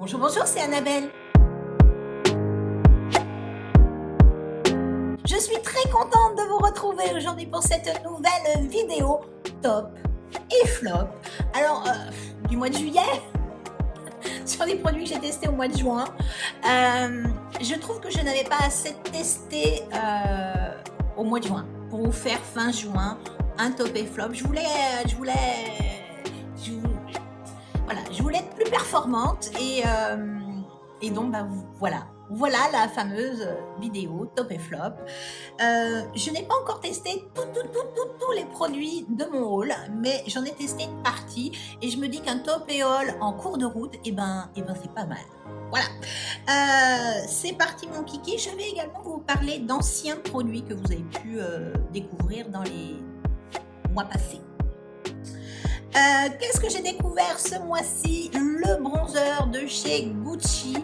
Bonjour, bonjour, c'est Annabelle. Je suis très contente de vous retrouver aujourd'hui pour cette nouvelle vidéo top et flop. Alors, du mois de juillet, sur les produits que j'ai testés au mois de juin, je trouve que je n'avais pas assez testé au mois de juin pour vous faire fin juin un top et flop. Je voulais être plus performante et donc voilà la fameuse vidéo top et flop. Je n'ai pas encore testé tous les produits de mon haul, mais j'en ai testé une partie et je me dis qu'un top et haul en cours de route, et ben c'est pas mal. Voilà, c'est parti mon kiki. Je vais également vous parler d'anciens produits que vous avez pu découvrir dans les mois passés. Qu'est-ce que j'ai découvert ce mois-ci? Le bronzer de chez Gucci.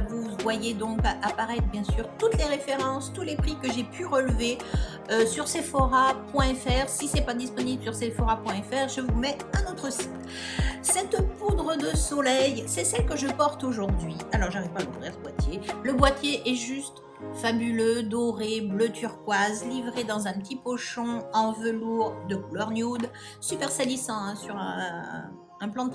Vous voyez donc apparaître bien sûr toutes les références, tous les prix que j'ai pu relever sur Sephora.fr. Si ce n'est pas disponible sur Sephora.fr, je vous mets un autre site. Cette poudre de soleil, c'est celle que je porte aujourd'hui. Alors, j'arrive pas à l'ouvrir ce boîtier. Le boîtier est juste fabuleux, doré, bleu turquoise, livré dans un petit pochon en velours de couleur nude, super salissant hein, sur un plan de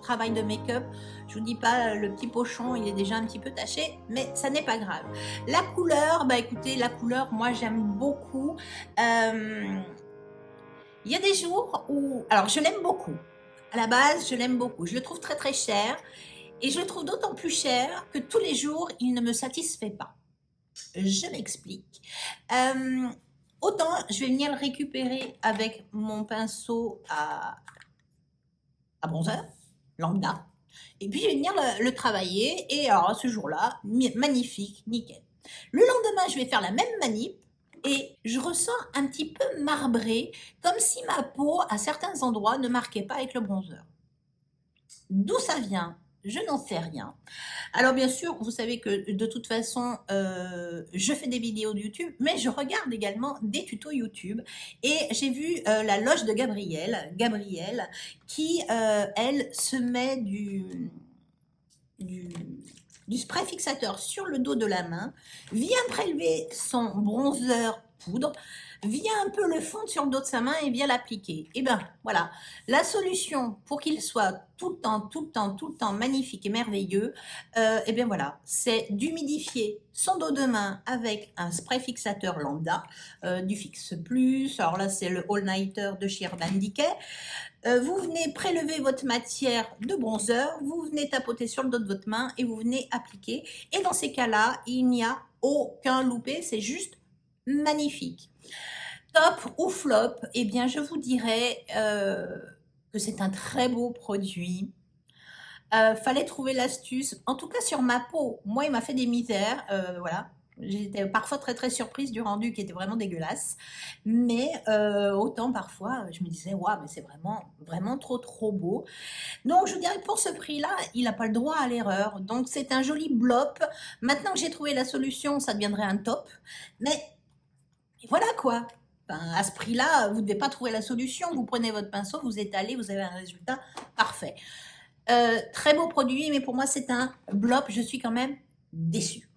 travail de make-up. Je vous dis pas, le petit pochon il est déjà un petit peu taché, mais ça n'est pas grave. La couleur, bah écoutez, la couleur moi j'aime beaucoup. Il y a des jours où, alors je l'aime beaucoup, à la base je l'aime beaucoup, je le trouve très très cher et je le trouve d'autant plus cher que tous les jours il ne me satisfait pas. Je m'explique. Autant je vais venir le récupérer avec mon pinceau à bronzer, lambda, et puis je vais venir le travailler, et alors ce jour-là, magnifique, nickel. Le lendemain, je vais faire la même manip, et je ressens un petit peu marbré, comme si ma peau, à certains endroits, ne marquait pas avec le bronzer. D'où ça vient? Je n'en sais rien. Alors bien sûr, vous savez que de toute façon, je fais des vidéos de YouTube, mais je regarde également des tutos YouTube. Et j'ai vu la loge de Gabrielle qui, elle, se met du spray fixateur sur le dos de la main, vient prélever son bronzer poudre, vient un peu le fondre sur le dos de sa main et vient l'appliquer. Et bien voilà, la solution pour qu'il soit tout le temps magnifique et merveilleux, et bien voilà, c'est d'humidifier son dos de main avec un spray fixateur lambda, du Fix Plus. Alors là, c'est le All Nighter de chez Urban Decay. Vous venez prélever votre matière de bronzer, vous venez tapoter sur le dos de votre main et vous venez appliquer. Et dans ces cas-là, il n'y a aucun loupé, c'est juste magnifique. Top ou flop, eh bien je vous dirais que c'est un très beau produit. Fallait trouver l'astuce, en tout cas sur ma peau. Moi, il m'a fait des misères, voilà. J'étais parfois très très surprise du rendu qui était vraiment dégueulasse, mais autant parfois je me disais waouh, mais c'est vraiment trop beau. Donc je vous dirais que pour ce prix-là, il n'a pas le droit à l'erreur. Donc c'est un joli blop. Maintenant que j'ai trouvé la solution, ça deviendrait un top. Mais voilà quoi. Enfin, à ce prix-là, vous ne devez pas trouver la solution. Vous prenez votre pinceau, vous étalez, vous avez un résultat parfait. Très beau produit, mais pour moi c'est un blop. Je suis quand même déçue.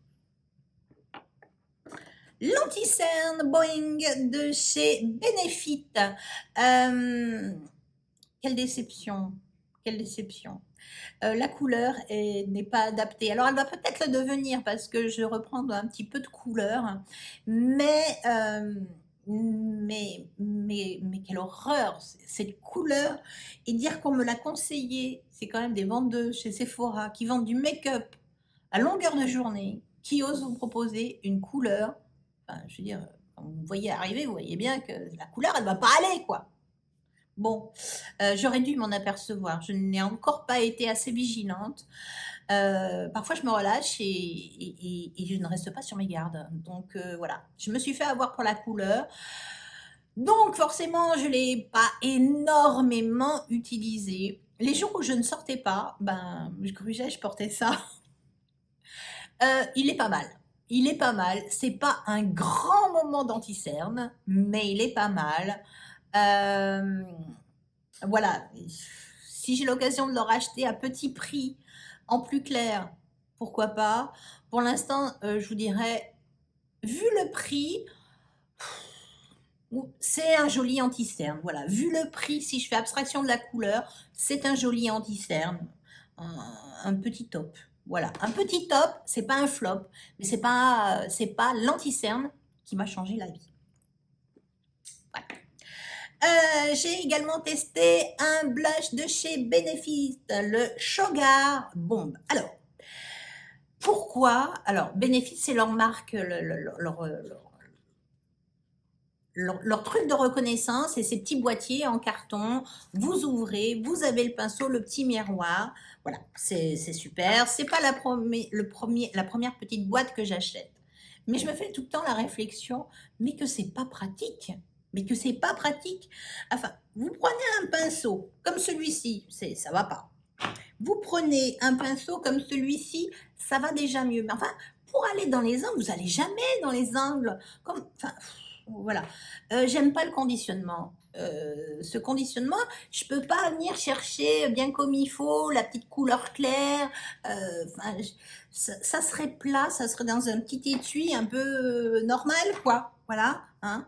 L'anti-cerne Boeing de chez Benefit. Quelle déception, quelle déception. La couleur n'est pas adaptée. Alors elle va peut-être le devenir parce que je reprends un petit peu de couleur, mais quelle horreur cette couleur, et dire qu'on me l'a conseillé. C'est quand même des vendeuses chez Sephora qui vendent du make-up à longueur de journée, qui osent vous proposer une couleur. Enfin, je veux dire, quand vous voyez arriver, vous voyez bien que la couleur, elle va pas aller, quoi. Bon, j'aurais dû m'en apercevoir. Je n'ai encore pas été assez vigilante. Parfois, je me relâche et je ne reste pas sur mes gardes. Donc, voilà. Je me suis fait avoir pour la couleur. Donc, forcément, je ne l'ai pas énormément utilisé. Les jours où je ne sortais pas, ben, je grugeais, je portais ça. Il est pas mal. Il est pas mal. C'est pas un grand moment d'anti-cerne, mais il est pas mal. Voilà. Si j'ai l'occasion de le racheter à petit prix En plus clair, pourquoi pas? Pour l'instant, je vous dirais, vu le prix, c'est un joli anti-cerne. Voilà, vu le prix, si je fais abstraction de la couleur, c'est un joli anti-cerne, un petit top. Voilà, un petit top, c'est pas un flop, mais c'est pas l'anti-cerne qui m'a changé la vie. Voilà. J'ai également testé un blush de chez Benefit, le Sugar Bomb. Alors, pourquoi? Alors, Benefit, c'est leur marque, leur truc de reconnaissance, c'est ces petits boîtiers en carton. Vous ouvrez, vous avez le pinceau, le petit miroir. Voilà, c'est super. C'est pas la première petite boîte que j'achète. Mais je me fais tout le temps la réflexion, mais que c'est pas pratique. Mais que c'est pas pratique. Enfin, vous prenez un pinceau comme celui-ci, ça va pas. Vous prenez un pinceau comme celui-ci, ça va déjà mieux. Mais enfin, pour aller dans les angles, vous n'allez jamais dans les angles. Enfin, voilà. J'aime pas le conditionnement. Ce conditionnement, je peux pas venir chercher bien comme il faut la petite couleur claire. Enfin, ça serait plat, ça serait dans un petit étui un peu normal, quoi. Voilà. Hein.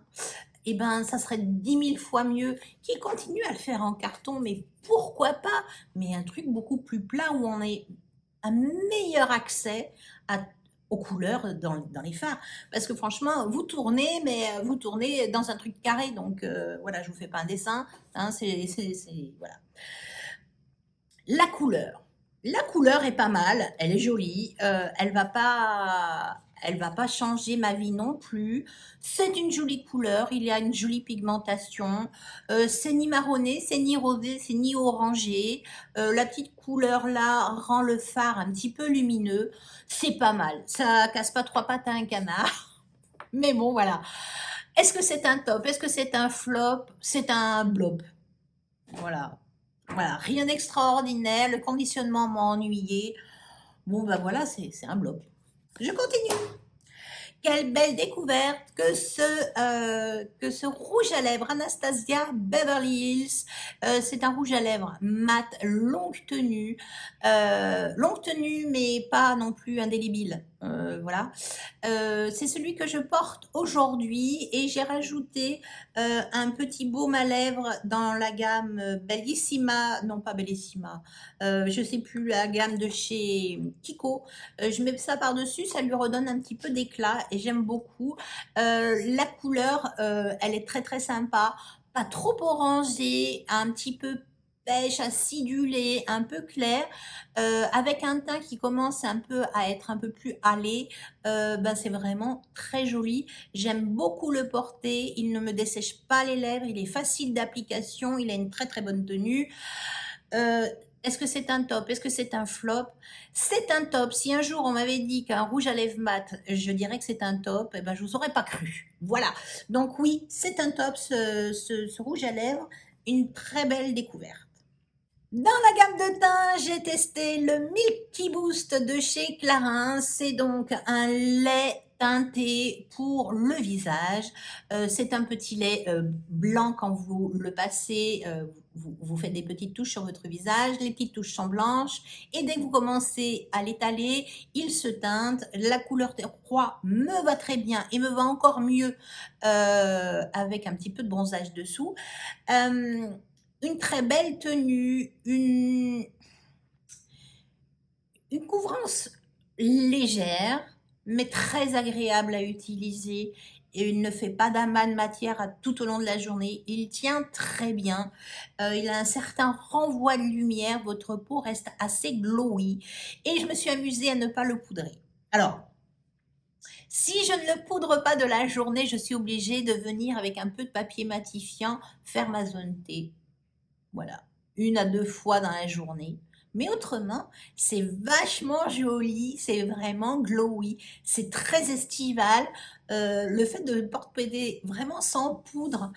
Eh ben, ça serait 10 000 fois mieux qu'ils continuent à le faire en carton, mais pourquoi pas? Mais un truc beaucoup plus plat où on a un meilleur accès aux couleurs dans les fards. Parce que franchement, vous tournez, mais vous tournez dans un truc carré, donc voilà, je vous fais pas un dessin, hein, voilà. La couleur. La couleur est pas mal, elle est jolie, elle va pas changer ma vie non plus. C'est une jolie couleur, il y a une jolie pigmentation. C'est ni marronné, c'est ni rosé, c'est ni orangé. La petite couleur là rend le fard un petit peu lumineux. C'est pas mal, ça casse pas trois pattes à un canard. Mais bon, voilà. Est-ce que c'est un top? Est-ce que c'est un flop? C'est un blob. Voilà. Voilà, rien d'extraordinaire, le conditionnement m'a ennuyé. Bon, ben voilà, c'est un blob. Je continue. Quelle belle découverte que ce rouge à lèvres Anastasia Beverly Hills. C'est un rouge à lèvres mat, longue tenue, mais pas non plus indélébile. Voilà. C'est celui que je porte aujourd'hui et j'ai rajouté un petit baume à lèvres dans la gamme Bellissima, non pas Bellissima, je sais plus, la gamme de chez Kiko. Je mets ça par-dessus, ça lui redonne un petit peu d'éclat et j'aime beaucoup. La couleur, elle est très très sympa, pas trop orangée, un petit peu pêche, acidulé, un peu clair, avec un teint qui commence un peu à être un peu plus hâlé. Ben c'est vraiment très joli. J'aime beaucoup le porter, il ne me dessèche pas les lèvres, il est facile d'application, il a une très très bonne tenue. Est-ce que c'est un top? Est-ce que c'est un flop? C'est un top. Si un jour on m'avait dit qu'un rouge à lèvres mat, je dirais que c'est un top, eh ben je vous aurais pas cru. Voilà. Donc oui, c'est un top ce rouge à lèvres, une très belle découverte. Dans la gamme de teint, j'ai testé le Milky Boost de chez Clarins. C'est donc un lait teinté pour le visage. C'est un petit lait blanc quand vous le passez. Vous faites des petites touches sur votre visage. Les petites touches sont blanches. Et dès que vous commencez à l'étaler, il se teinte. La couleur roi me va très bien et me va encore mieux avec un petit peu de bronzage dessous. Une très belle tenue, une couvrance légère, mais très agréable à utiliser. Et il ne fait pas d'amas de matière tout au long de la journée. Il tient très bien. Il a un certain renvoi de lumière. Votre peau reste assez glowy. Et je me suis amusée à ne pas le poudrer. Alors, si je ne le poudre pas de la journée, je suis obligée de venir avec un peu de papier matifiant faire ma zone T. Voilà, 1 à 2 fois dans la journée. Mais autrement, c'est vachement joli, c'est vraiment glowy, c'est très estival. Le fait de porter vraiment sans poudre,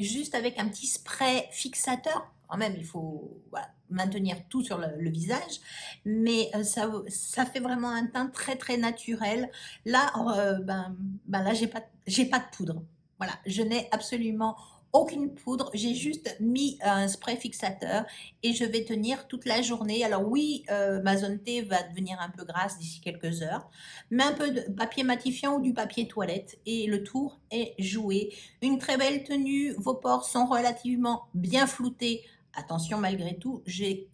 juste avec un petit spray fixateur, quand même, il faut voilà, maintenir tout sur le visage, mais ça fait vraiment un teint très très naturel. Là, là, j'ai pas de poudre. Voilà, je n'ai absolument aucune poudre, j'ai juste mis un spray fixateur et je vais tenir toute la journée. Alors oui, ma zone T va devenir un peu grasse d'ici quelques heures, mais un peu de papier matifiant ou du papier toilette et le tour est joué. Une très belle tenue, vos pores sont relativement bien floutés. Attention, malgré tout, j'ai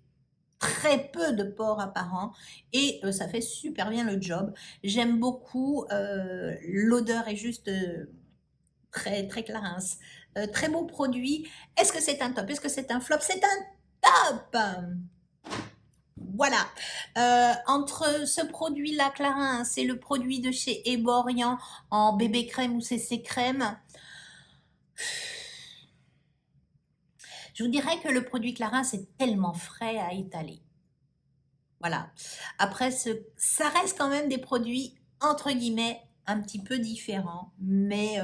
très peu de pores apparents et ça fait super bien le job. J'aime beaucoup, l'odeur est juste très, très clarins. Très beau produit. Est-ce que c'est un top? Est-ce que c'est un flop? C'est un top! Voilà. Entre ce produit-là, Clarins, c'est le produit de chez Eborian en bébé crème ou CC crème. Je vous dirais que le produit Clarins, c'est tellement frais à étaler. Voilà. Après, ça reste quand même des produits, entre guillemets, un petit peu différents. Mais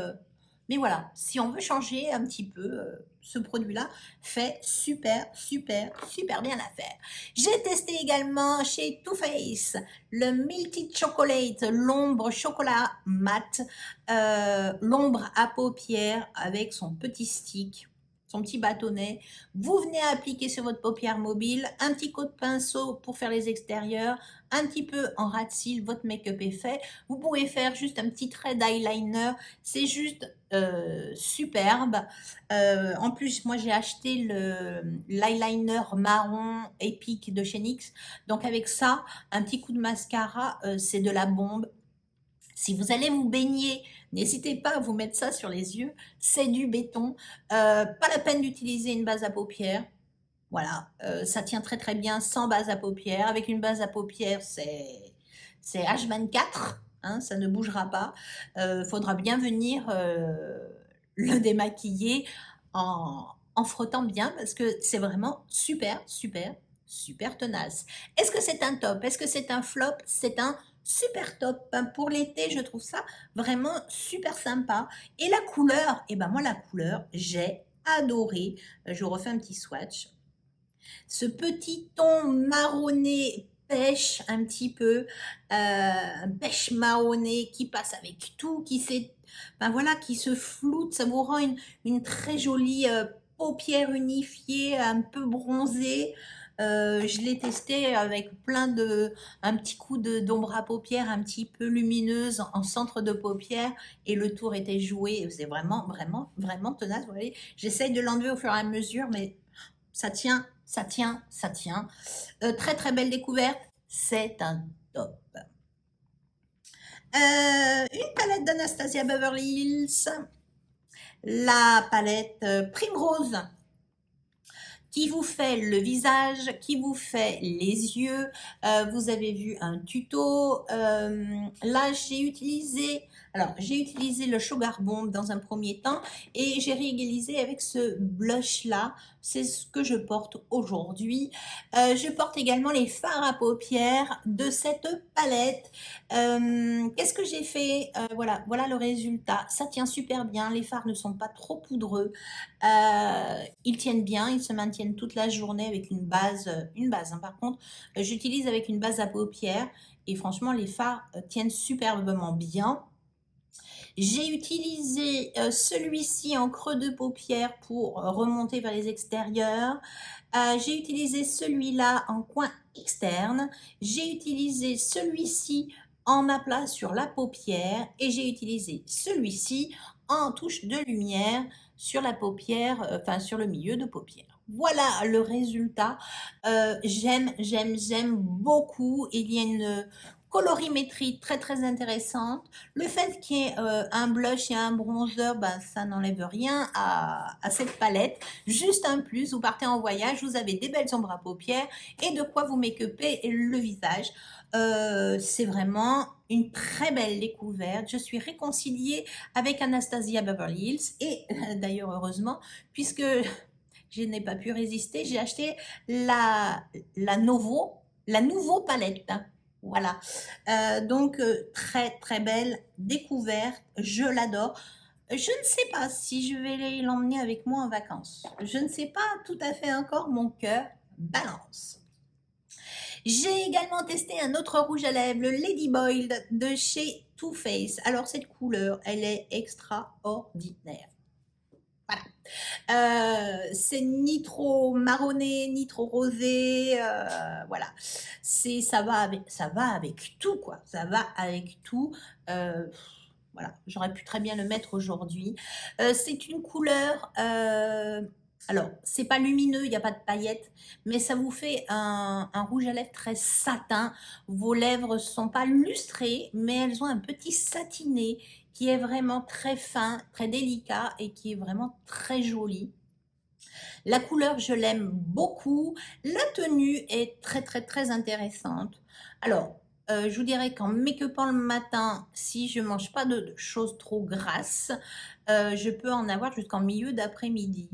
voilà, si on veut changer un petit peu, ce produit-là fait super, super, super bien l'affaire. J'ai testé également chez Too Faced le Melted Chocolate, l'ombre chocolat mat, l'ombre à paupières avec son petit stick, son petit bâtonnet. Vous venez appliquer sur votre paupière mobile, un petit coup de pinceau pour faire les extérieurs, un petit peu en ras de cils, votre make-up est fait. Vous pouvez faire juste un petit trait d'eyeliner, c'est juste superbe. En plus, moi j'ai acheté l'eyeliner marron épique de chez NYX. Donc avec ça, un petit coup de mascara, c'est de la bombe. Si vous allez vous baigner, n'hésitez pas à vous mettre ça sur les yeux, c'est du béton. Pas la peine d'utiliser une base à paupières. Voilà, ça tient très très bien sans base à paupières. Avec une base à paupières, c'est H24, hein, ça ne bougera pas. Faudra bien venir le démaquiller en frottant bien parce que c'est vraiment super, super, super tenace. Est-ce que c'est un top? Est-ce que c'est un flop? C'est un super top. Ben, pour l'été, je trouve ça vraiment super sympa. Et la couleur, et ben moi la couleur, j'ai adoré. Je vous refais un petit swatch. Ce petit ton marronné pêche un petit peu, pêche marronné qui passe avec tout, ben voilà, qui se floute, ça vous rend une très jolie paupière unifiée, un peu bronzée. Je l'ai testé avec un petit coup d'ombre à paupières un petit peu lumineuse en centre de paupière et le tour était joué. C'est vraiment, vraiment, vraiment tenace. Vous voyez, j'essaye de l'enlever au fur et à mesure, mais ça tient, ça tient, ça tient. Très très belle découverte, c'est un top. Une palette d'Anastasia Beverly Hills, la palette Primrose, qui vous fait le visage, qui vous fait les yeux. Vous avez vu un tuto. Là, j'ai utilisé le Sugar Bomb dans un premier temps et j'ai réalisé avec ce blush là. C'est ce que je porte aujourd'hui. Je porte également les fards à paupières de cette palette. Qu'est-ce que j'ai fait? Voilà le résultat. Ça tient super bien. Les fards ne sont pas trop poudreux. Ils tiennent bien, ils se maintiennent toute la journée avec une base. Hein. Par contre, j'utilise avec une base à paupières et franchement, les fards tiennent superbement bien. J'ai utilisé celui-ci en creux de paupière pour remonter vers les extérieurs. J'ai utilisé celui-là en coin externe. J'ai utilisé celui-ci en aplat sur la paupière et j'ai utilisé celui-ci en touche de lumière sur la paupière, enfin sur le milieu de paupière. Voilà le résultat. J'aime beaucoup. Il y a une colorimétrie très très intéressante. Le fait qu'il y ait un blush et un bronzer, ben, ça n'enlève rien à cette palette. Juste un plus, vous partez en voyage, vous avez des belles ombres à paupières et de quoi vous make-upper le visage. C'est vraiment une très belle découverte. Je suis réconciliée avec Anastasia Beverly Hills et d'ailleurs heureusement puisque je n'ai pas pu résister, j'ai acheté la Nouveau palette. Voilà. Donc, très très belle découverte. Je l'adore. Je ne sais pas si je vais l'emmener avec moi en vacances. Je ne sais pas tout à fait encore, mon cœur balance. J'ai également testé un autre rouge à lèvres, le Lady Boiled de chez Too Faced. Alors, cette couleur, elle est extraordinaire. Voilà. C'est ni trop marronné, ni trop rosé, voilà. Ça va avec tout, quoi. Ça va avec tout. Voilà, j'aurais pu très bien le mettre aujourd'hui. C'est une couleur, alors, c'est pas lumineux, il n'y a pas de paillettes, mais ça vous fait un rouge à lèvres très satin. Vos lèvres ne sont pas lustrées, mais elles ont un petit satiné qui est vraiment très fin, très délicat et qui est vraiment très joli. La couleur, je l'aime beaucoup. La tenue est très, très, très intéressante. Alors, je vous dirais qu'en make-upant le matin, si je ne mange pas de choses trop grasses, je peux en avoir jusqu'en milieu d'après-midi.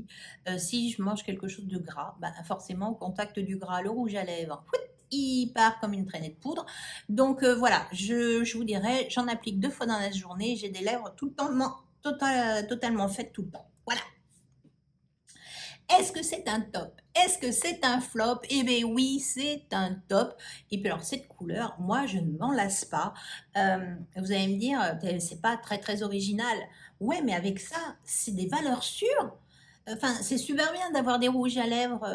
Si je mange quelque chose de gras, bah, forcément, au contact du gras, le rouge à lèvres, il part comme une traînée de poudre. Donc voilà, je vous dirais, j'en applique 2 fois dans la journée. J'ai des lèvres tout le temps, totalement faites tout le temps. Voilà. Est-ce que c'est un top? Est-ce que c'est un flop? Eh bien oui, c'est un top. Et puis alors cette couleur, moi je ne m'en lasse pas. Vous allez me dire, c'est pas très très original. Ouais, mais avec ça, c'est des valeurs sûres. Enfin, c'est super bien d'avoir des rouges à lèvres.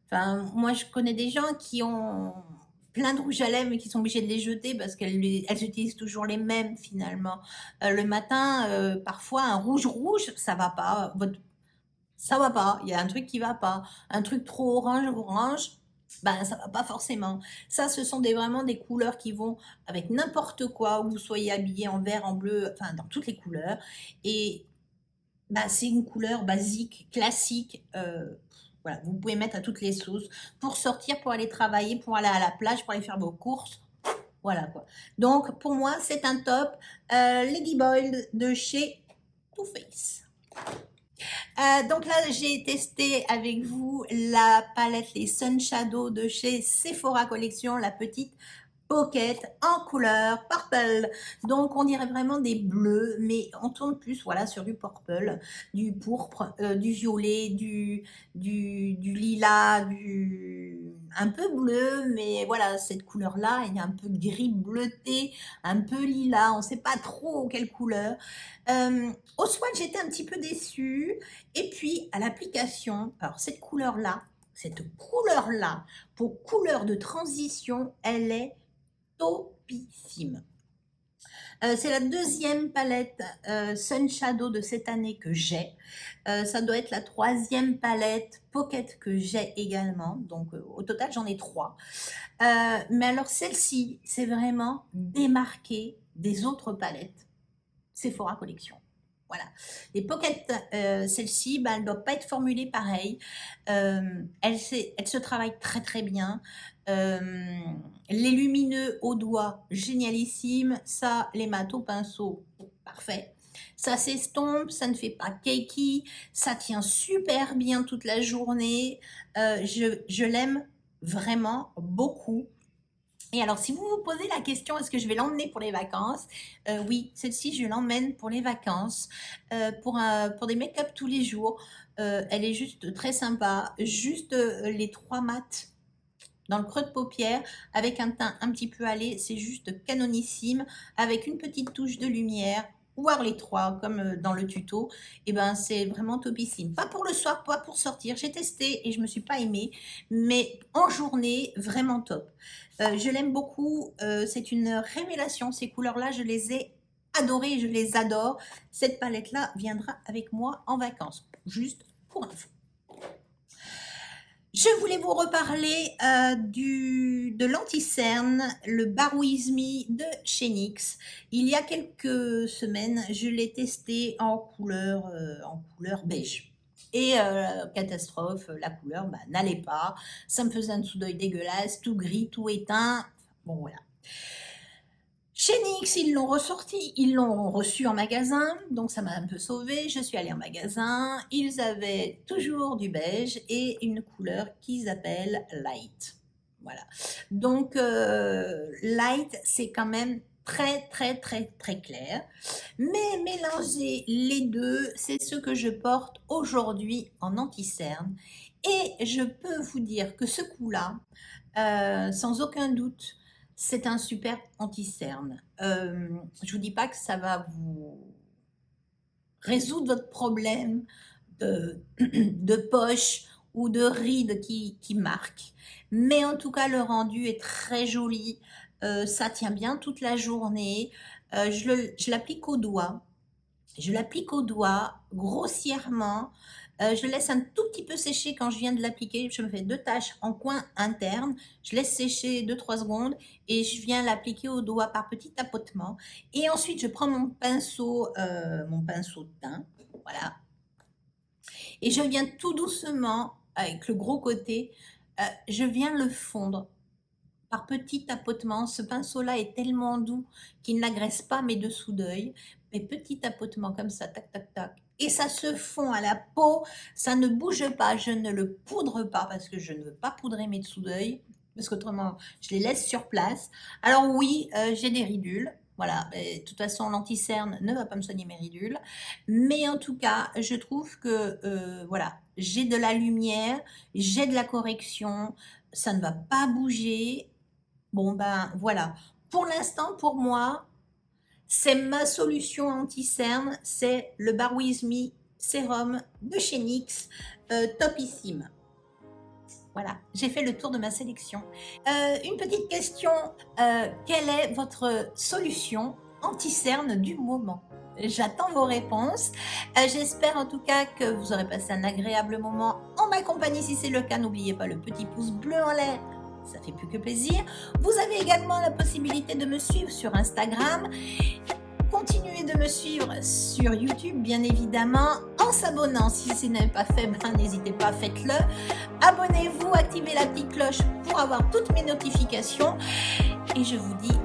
Enfin, moi je connais des gens qui ont plein de rouges à lèvres mais qui sont obligés de les jeter parce elles utilisent toujours les mêmes finalement. Le matin, parfois un rouge rouge, ça va pas. Ça va pas, il y a un truc qui va pas. Un truc trop orange, ben ça va pas forcément. Ça, ce sont vraiment des couleurs qui vont avec n'importe quoi, où vous soyez habillé en vert, en bleu, enfin dans toutes les couleurs. Et bah, c'est une couleur basique, classique. Voilà, vous pouvez mettre à toutes les sauces pour sortir, pour aller travailler, pour aller à la plage, pour aller faire vos courses. Voilà quoi. Donc pour moi, c'est un top. Lady Bold de chez Too Faced. Donc là, j'ai testé avec vous la palette les Sun Shadow de chez Sephora Collection, la petite Pocket en couleur purple. Donc on dirait vraiment des bleus, mais on tourne plus voilà, sur du purple, du pourpre, du violet, du lilas, un peu bleu, mais voilà, cette couleur-là, il y a un peu gris bleuté, un peu lilas, on ne sait pas trop quelle couleur. Au swatch, j'étais un petit peu déçue. Et puis, à l'application, alors cette couleur-là, pour couleur de transition, elle est topissime. C'est la deuxième palette Sun Shadow de cette année que j'ai. Ça doit être la troisième palette Pocket que j'ai également. Donc au total, j'en ai 3. Mais alors celle-ci, c'est vraiment démarqué des autres palettes Sephora Collection. Voilà. Les Pocket, celle-ci, bah, elle ne doit pas être formulée pareil. Elle se travaille très très bien. Les lumineux au doigt, génialissime. Ça, les mat au pinceau, parfait. Ça s'estompe, ça ne fait pas cakey, ça tient super bien toute la journée. Je l'aime vraiment beaucoup. Et alors, si vous vous posez la question, est-ce que je vais l'emmener pour les vacances? Oui, celle-ci, je l'emmène pour les vacances, pour des make-up tous les jours. Elle est juste très sympa. Juste les 3 mats dans le creux de paupière, avec un teint un petit peu allé, c'est juste canonissime, avec une petite touche de lumière, voire les 3, comme dans le tuto, et ben c'est vraiment topissime. Pas pour le soir, pas pour sortir, j'ai testé et je me suis pas aimée, mais en journée, vraiment top. Je l'aime beaucoup, c'est une révélation, ces couleurs-là, je les ai adorées, je les adore. Cette palette-là viendra avec moi en vacances, juste pour info. Je voulais vous reparler de l'anti-cerne, le Barouismi de chez NYX. Il y a quelques semaines, je l'ai testé en couleur beige. Et catastrophe, la couleur bah, n'allait pas. Ça me faisait un dessous d'œil dégueulasse, tout gris, tout éteint. Bon voilà. Chez NYX, ils l'ont ressorti, ils l'ont reçu en magasin, donc ça m'a un peu sauvée. Je suis allée en magasin, ils avaient toujours du beige et une couleur qu'ils appellent light. Voilà. Donc light, c'est quand même très très très très clair. Mais mélanger les deux, c'est ce que je porte aujourd'hui en anti-cerne. Et je peux vous dire que ce coup-là, sans aucun doute, c'est un super anti-cerne. Je vous dis pas que ça va résoudre votre problème de poche ou de rides qui marquent. Mais en tout cas, le rendu est très joli, ça tient bien toute la journée. Je l'applique au doigt. Je l'applique au doigt grossièrement, je le laisse un tout petit peu sécher quand je viens de l'appliquer. Je me fais 2 taches en coin interne, je laisse sécher 2-3 secondes et je viens l'appliquer au doigt par petits tapotements et ensuite je prends mon pinceau de teint, voilà, et je viens tout doucement, avec le gros côté, je viens le fondre par petits tapotements. Ce pinceau-là est tellement doux qu'il n'agresse pas mes dessous d'œil, mais petits tapotements comme ça, tac, tac, tac. Et ça se fond à la peau, ça ne bouge pas, je ne le poudre pas parce que je ne veux pas poudrer mes dessous d'œil, parce qu'autrement, je les laisse sur place. Alors oui, j'ai des ridules, voilà, de toute façon, l'anti-cerne ne va pas me soigner mes ridules, mais en tout cas, je trouve que, voilà, j'ai de la lumière, j'ai de la correction, ça ne va pas bouger. Bon ben voilà, pour l'instant, pour moi, c'est ma solution anti-cerne, c'est le Bar With Me sérum de chez NYX, topissime. Voilà, j'ai fait le tour de ma sélection. Une petite question, quelle est votre solution anti-cerne du moment? J'attends vos réponses. J'espère en tout cas que vous aurez passé un agréable moment en ma compagnie. Si c'est le cas, n'oubliez pas le petit pouce bleu en l'air. Ça fait plus que plaisir. Vous avez également la possibilité de me suivre sur Instagram. Continuez de me suivre sur YouTube, bien évidemment, en s'abonnant. Si ce n'est pas fait, ben, n'hésitez pas, faites-le. Abonnez-vous, activez la petite cloche pour avoir toutes mes notifications. Et je vous dis